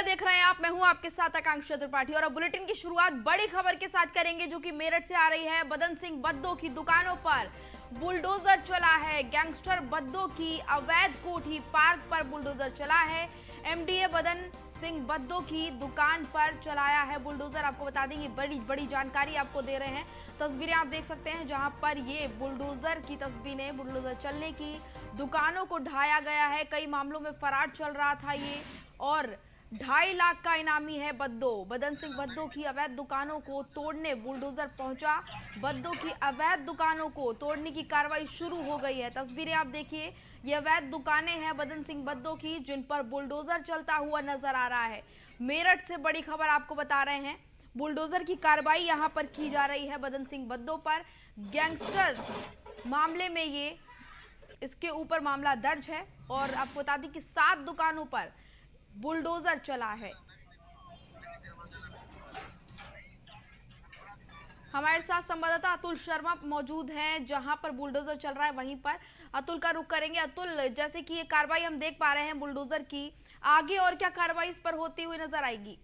देख रहे हैं आप, मैं हूं आपके साथ आकांक्षा त्रिपाठी और अब बुलेटिन की शुरुआत बड़ी खबर के साथ करेंगे जो कि मेरठ से आ रही है। बदन सिंह बद्दो की दुकानों पर बुलडोजर चला है। गैंगस्टर बद्दो की अवैध कोठी पार्क पर बुलडोजर चला है। एमडीए बदन सिंह बद्दो की दुकान पर चलाया है बुलडोजर। आपको बता दें, ये बड़ी जानकारी आपको दे रहे हैं। तस्वीरें आप देख सकते हैं जहां पर ये बुलडोजर की तस्वीरें, बुलडोजर चलने की, दुकानों को ढाया गया है। कई मामलों में फरार चल रहा था ये और 2.5 लाख का इनामी है बद्दो। बदन सिंह बद्दो की अवैध दुकानों को तोड़ने बुलडोजर पहुंचा। बद्दो की अवैध दुकानों को तोड़ने की कार्रवाई शुरू हो गई है। तस्वीरें आप देखिए, ये अवैध दुकानें हैं बदन सिंह बद्दो की जिन पर बुलडोजर चलता हुआ नजर आ रहा है। मेरठ से बड़ी खबर आपको बता रहे हैं। बुलडोजर की कार्रवाई यहां पर की जा रही है बदन सिंह बद्दो पर। गैंगस्टर मामले में ये इसके ऊपर मामला दर्ज है और आपको बता दें कि 7 दुकानों पर बुलडोजर चला है। हमारे साथ संवाददाता अतुल शर्मा मौजूद हैं जहां पर बुलडोजर चल रहा है, वहीं पर अतुल का रुख करेंगे। अतुल, जैसे कि ये कार्रवाई हम देख पा रहे हैं बुलडोजर की, आगे और क्या कार्रवाई इस पर होती हुई नजर आएगी?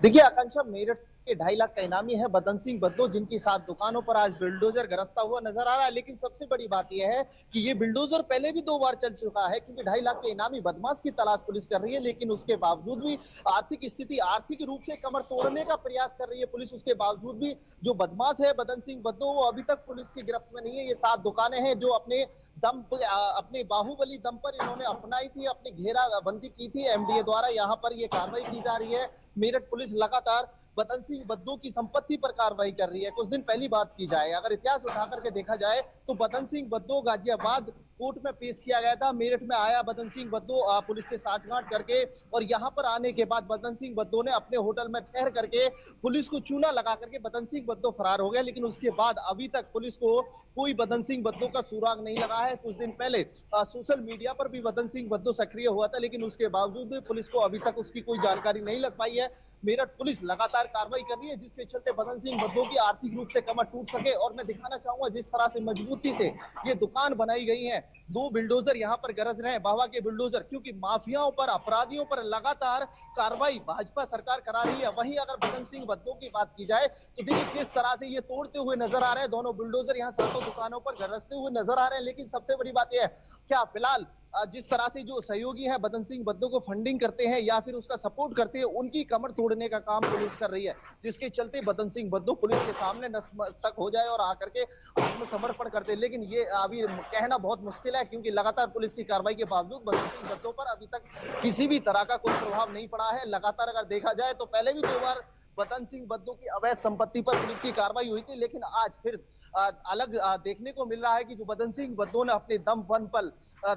देखिए आकांक्षा, मेरठ के 2.5 लाख का इनामी है बदन सिंह बद्दो, जिनकी 7 दुकानों पर आज बुलडोजर गरजता हुआ नजर आ रहा है। लेकिन सबसे बड़ी बात यह है कि ये बुलडोजर पहले भी 2 बार चल चुका है, क्योंकि 2.5 लाख के इनामी बदमाश की तलाश पुलिस कर रही है। लेकिन उसके बावजूद भी आर्थिक रूप से कमर तोड़ने का प्रयास कर रही है पुलिस। उसके बावजूद भी जो बदमाश है बदन सिंह बद्दो, वो अभी तक पुलिस की गिरफ्त में नहीं है। ये 7 दुकानें हैं जो अपने बाहुबली दम पर इन्होंने अपनाई थी, अपनी घेराबंदी की थी एमडीए द्वारा। यहाँ पर ये कार्रवाई की जा रही है। मेरठ पुलिस लगातार बदन सिंह बद्दो की संपत्ति पर कार्रवाई कर रही है। कुछ दिन पहली बात की जाए, अगर इतिहास उठा करके देखा जाए, तो बदन सिंह बद्दो गाजियाबाद कोर्ट में पेश किया गया था। मेरठ में आया बदन सिंह बद्दो पुलिस से साठगांठ करके, और यहां पर आने के बाद बदन सिंह बद्दो ने अपने होटल में ठहर करके पुलिस को चूना लगा करके बदन सिंह बद्दो फरार हो गया। लेकिन उसके बाद अभी तक पुलिस को कोई बदन सिंह बद्दो का सुराग नहीं लगा है। कुछ दिन पहले सोशल मीडिया पर भी बदन सिंह बद्दो सक्रिय हुआ था, लेकिन उसके बावजूद भी पुलिस को अभी तक उसकी कोई जानकारी नहीं लग पाई है। मेरठ पुलिस लगातार कार्रवाई कर रही है, जिसके चलते बदन सिंह बद्दो की आर्थिक रूप से कमर टूट सके। और मैं दिखाना चाहूंगा जिस तरह से मजबूती से ये दुकान बनाई गई है। 2 बुलडोजर यहाँ पर गरज रहे हैं, बाबा के बुलडोजर, क्योंकि माफियाओं पर, अपराधियों पर लगातार कार्रवाई भाजपा सरकार करा रही है। वहीं अगर बदन सिंह बद्दो की बात की जाए तो देखिए किस तरह से ये तोड़ते हुए नजर आ रहे हैं। दोनों बुलडोजर यहाँ 7 दुकानों पर गरजते हुए नजर आ रहे हैं। लेकिन सबसे बड़ी बात यह है, क्या फिलहाल जिस तरह से जो सहयोगी हैं बदन सिंह बद्दो को फंडिंग करते हैं या फिर उसका सपोर्ट करते हैं, उनकी कमर तोड़ने का काम पुलिस कर रही है, जिसके चलते बदन सिंह बद्दो पुलिस के सामने नतमस्तक हो जाए और आकर के आत्मसमर्पण करते हैं। लेकिन ये अभी कहना बहुत मुश्किल है, क्योंकि लगातार पुलिस की कार्रवाई के बावजूद बदन सिंह बद्दो पर अभी तक किसी भी तरह का कोई प्रभाव नहीं पड़ा है। लगातार अगर देखा जाए तो पहले भी 2 बार बदन सिंह बद्दो की अवैध संपत्ति पर पुलिस की कार्रवाई हुई थी, लेकिन आज फिर अलग देखने को मिल रहा है कि जो बदन सिंह बद्दो ने अपने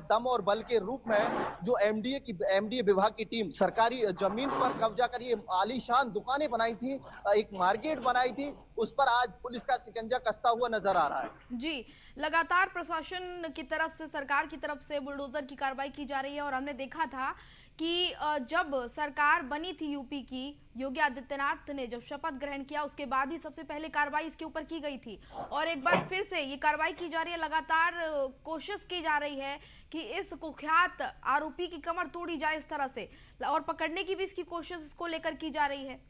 दम और बल के रूप में जो एमडीए विभाग की टीम सरकारी जमीन पर कब्जा कर ये आलीशान दुकानें बनाई थी, एक मार्केट बनाई थी, उस पर आज पुलिस का शिकंजा कसता हुआ नजर आ रहा है। जी, लगातार प्रशासन की तरफ से, सरकार की तरफ से बुलडोजर की कार्रवाई की जा रही है और हमने देखा था कि जब सरकार बनी थी यूपी की, योगी आदित्यनाथ ने जब शपथ ग्रहण किया उसके बाद ही सबसे पहले कार्रवाई इसके ऊपर की गई थी और एक बार फिर से ये कार्रवाई की जा रही है। लगातार कोशिश की जा रही है कि इस कुख्यात आरोपी की कमर तोड़ी जाए इस तरह से, और पकड़ने की भी इसकी कोशिश इसको लेकर की जा रही है।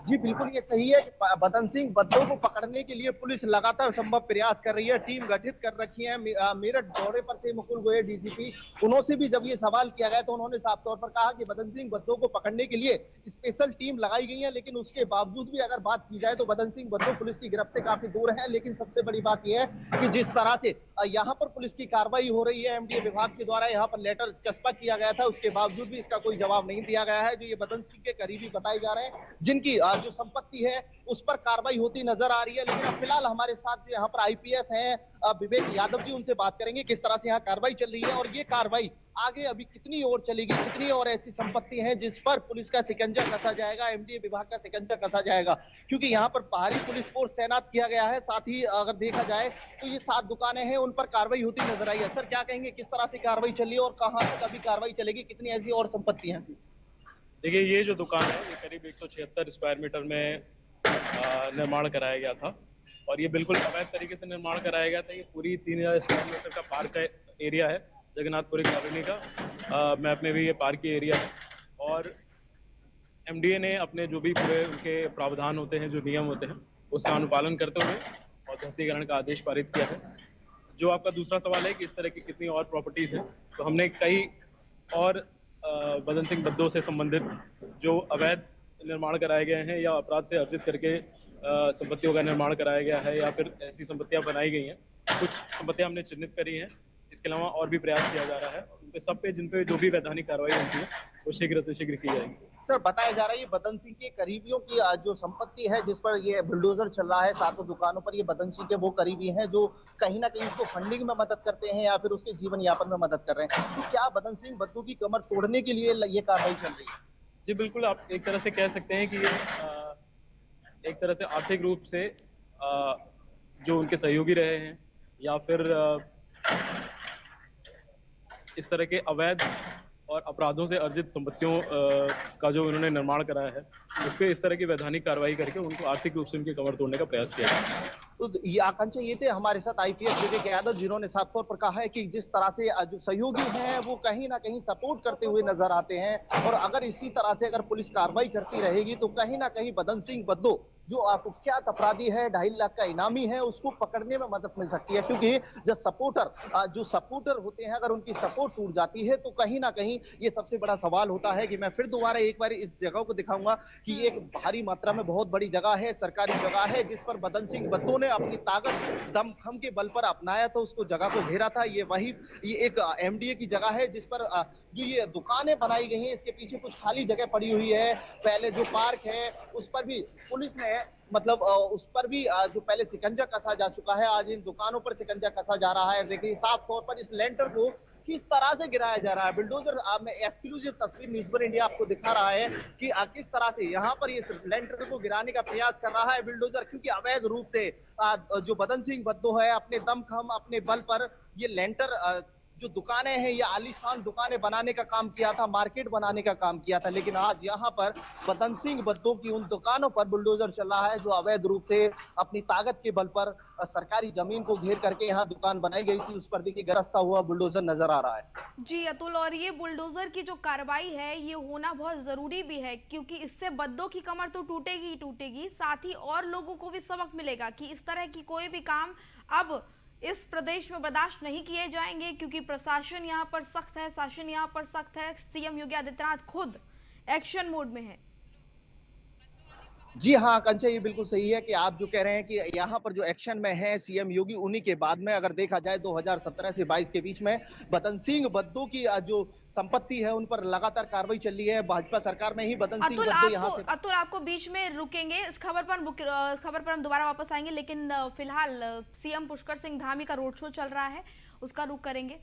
जी बिल्कुल, ये सही है कि बदन सिंह बद्दो को पकड़ने के लिए पुलिस लगातार संभव प्रयास कर रही है। टीम गठित कर रखी है। मेरठ दौरे पर थे मुकुल गोयल डीजीपी, उन्होंने भी जब ये सवाल किया गया तो उन्होंने साफ तौर पर कहा कि बदन सिंह बद्दो को पकड़ने के लिए स्पेशल टीम लगाई गई है। लेकिन उसके बावजूद भी अगर बात की जाए तो बदन सिंह बद्दो पुलिस की गिरफ्त से काफी दूर है। लेकिन सबसे बड़ी बात यह है कि जिस तरह से यहाँ पर पुलिस की कार्रवाई हो रही है, एमडीए विभाग के द्वारा यहाँ पर लेटर चस्पा किया गया था, उसके बावजूद भी इसका कोई जवाब नहीं दिया गया है। जो ये बदन सिंह के करीबी बताए जा रहे हैं, जिनकी जो संपत्ति है उस पर कार्रवाई होती नजर आ रही है। लेकिन अब फिलहाल हमारे साथ जो यहाँ पर आईपीएस हैं विवेक यादव जी, उनसे बात करेंगे किस तरह से यहाँ कार्रवाई चल रही है और ये कार्रवाई आगे अभी कितनी और चलेगी, कितनी और ऐसी संपत्ति है जिस पर पुलिस का शिकंजा कसा जाएगा, एमडीए विभाग का शिकंजा कसा जाएगा, क्योंकि यहाँ पर बाहरी पुलिस फोर्स तैनात किया गया है। साथ ही अगर देखा जाए तो ये 7 दुकानें हैं, उन पर कार्रवाई होती नजर आई है। सर क्या कहेंगे, किस तरह से कार्रवाई चल रही है और कहां तक अभी कार्रवाई चलेगी, कितनी ऐसी और संपत्ति है? देखिए, ये जो दुकान है ये करीब 176 स्क्वायर मीटर में निर्माण कराया गया था और ये बिल्कुल अवैध तरीके से निर्माण कराया गया था। ये पूरी 3000 स्क्वायर मीटर का पार्क का एरिया है, जगन्नाथपुरी कॉलोनी का मैप में भी ये पार्क की एरिया है। और एमडीए ने अपने जो भी पूरे उनके प्रावधान होते हैं, जो नियम होते हैं, उसका अनुपालन करते हुए और ध्वस्तीकरण का आदेश पारित किया है। जो आपका दूसरा सवाल है कि इस तरह की कितनी और प्रॉपर्टीज हैं, तो हमने कई और बदन सिंह बद्दो से संबंधित जो अवैध निर्माण कराए गए हैं या अपराध से अर्जित करके संपत्तियों का निर्माण कराया गया है या फिर ऐसी संपत्तियां बनाई गई हैं, कुछ संपत्तियां हमने चिन्हित करी हैं। इसके अलावा और भी प्रयास किया जा रहा है। उनपे सब पे जिन पे जो भी वैधानिक कार्रवाई होती है वो शीघ्र से शीघ्र की जाएगी। सर, बताया जा रहा है ये बदन सिंह के करीबियों की जो संपत्ति है जिस पर ये बुलडोजर चल रहा है, सातों दुकानों पर ये बदन सिंह के वो करीबी हैं जो कहीं ना कहीं उसको फंडिंग में मदद करते हैं या फिर उसके जीवन यापन में मदद कर रहे हैं। तो क्या बदन सिंह बद्दू की कमर तोड़ने के लिए ये कार्रवाई चल रही है? जी बिल्कुल, आप एक तरह से कह सकते हैं कि ये एक तरह से आर्थिक रूप से जो उनके सहयोगी रहे हैं या फिर इस तरह के अवैध और अपराधों से अर्जित संपत्तियों का जो उन्होंने निर्माण कराया है, उस पर इस तरह की वैधानिक कार्रवाई करके उनको आर्थिक रूप से उनकी कमर तोड़ने का प्रयास किया गया। तो ये आकांक्षा ये थे हमारे साथ आईपीएस विवेक यादव, जिन्होंने साफ तौर पर कहा है कि जिस तरह से जो सहयोगी हैं वो कहीं ना कहीं सपोर्ट करते हुए नजर आते हैं और अगर इसी तरह से अगर पुलिस कार्रवाई करती रहेगी तो कहीं ना कहीं बदन सिंह बद्दो जो कुख्यात अपराधी है, 2.5 लाख का इनामी है, उसको पकड़ने में मदद मिल सकती है। क्योंकि जब जो सपोर्टर होते हैं अगर उनकी सपोर्ट टूट जाती है तो कहीं ना कहीं ये सबसे बड़ा सवाल होता है कि मैं फिर दोबारा एक बार इस जगह को दिखाऊंगा कि ये एक भारी मात्रा में बहुत बड़ी जगह है, सरकारी जगह है, जिस पर बदन सिंह बद्दो ने अपनी ताकत दमखम के बल पर अपनाया था, उसको जगह को घेरा था। ये एक एमडीए की जगह है जिस पर जो ये दुकानें बनाई गई हैं, इसके पीछे कुछ खाली जगह पड़ी हुई है। पहले जो पार्क है उस पर भी पुलिस ने मतलब उस पर भी जो पहले शिकंजा कसा जा चुका है, आज इन दुकानों पर शिकंजा कसा जा रहा है। देखिए साफ तौर पर इस लेंटर को किस तरह से गिराया जा रहा है। बुलडोजर में एक्सक्लूसिव तस्वीर न्यूज़ वन इंडिया आपको दिखा रहा है कि किस तरह से यहाँ पर ये लेंटर को गिराने का प्रयास कर रहा है बुलडोजर, क्योंकि अवैध रूप से जो बदन सिंह बद्दो है अपने दमखम अपने बल पर ये लेंटर जो दुकानें हैं ये आलीशान दुकानें बनाने का काम किया था, मार्केट बनाने का काम किया था, लेकिन आज यहाँ पर बदन सिंह बद्दो की उन दुकानों पर बुलडोजर चल रहा है जो अवैध रूप से अपनी ताकत के बल पर सरकारी जमीन को घेर करके यहाँ दुकान बनाई गई थी, उस पर देखिए गरजता हुआ बुलडोजर नजर आ रहा है। जी अतुल, और ये बुलडोजर की जो कार्रवाई है ये होना बहुत जरूरी भी है क्योंकि इससे बद्दों की कमर तो टूटेगी ही टूटेगी, साथ ही और लोगों को भी सबक मिलेगा कि इस तरह की कोई भी काम अब इस प्रदेश में बर्दाश्त नहीं किए जाएंगे क्योंकि प्रशासन यहाँ पर सख्त है, शासन यहाँ पर सख्त है। सीएम योगी आदित्यनाथ खुद एक्शन मोड में है। जी हाँ आकांक्षा, ये बिल्कुल सही है कि आप जो कह रहे हैं कि यहाँ पर जो एक्शन में है सीएम योगी, उन्हीं के बाद में अगर देखा जाए 2017 से 22 के बीच में बदन सिंह बद्दो की जो संपत्ति है उन पर लगातार कार्रवाई चल रही है। भाजपा सरकार में ही बदन सिंह बद्दो यहाँ से अतुल आपको बीच में रुकेंगे, इस खबर पर हम दोबारा वापस आएंगे, लेकिन फिलहाल सीएम पुष्कर सिंह धामी का रोड शो चल रहा है, उसका रुख करेंगे।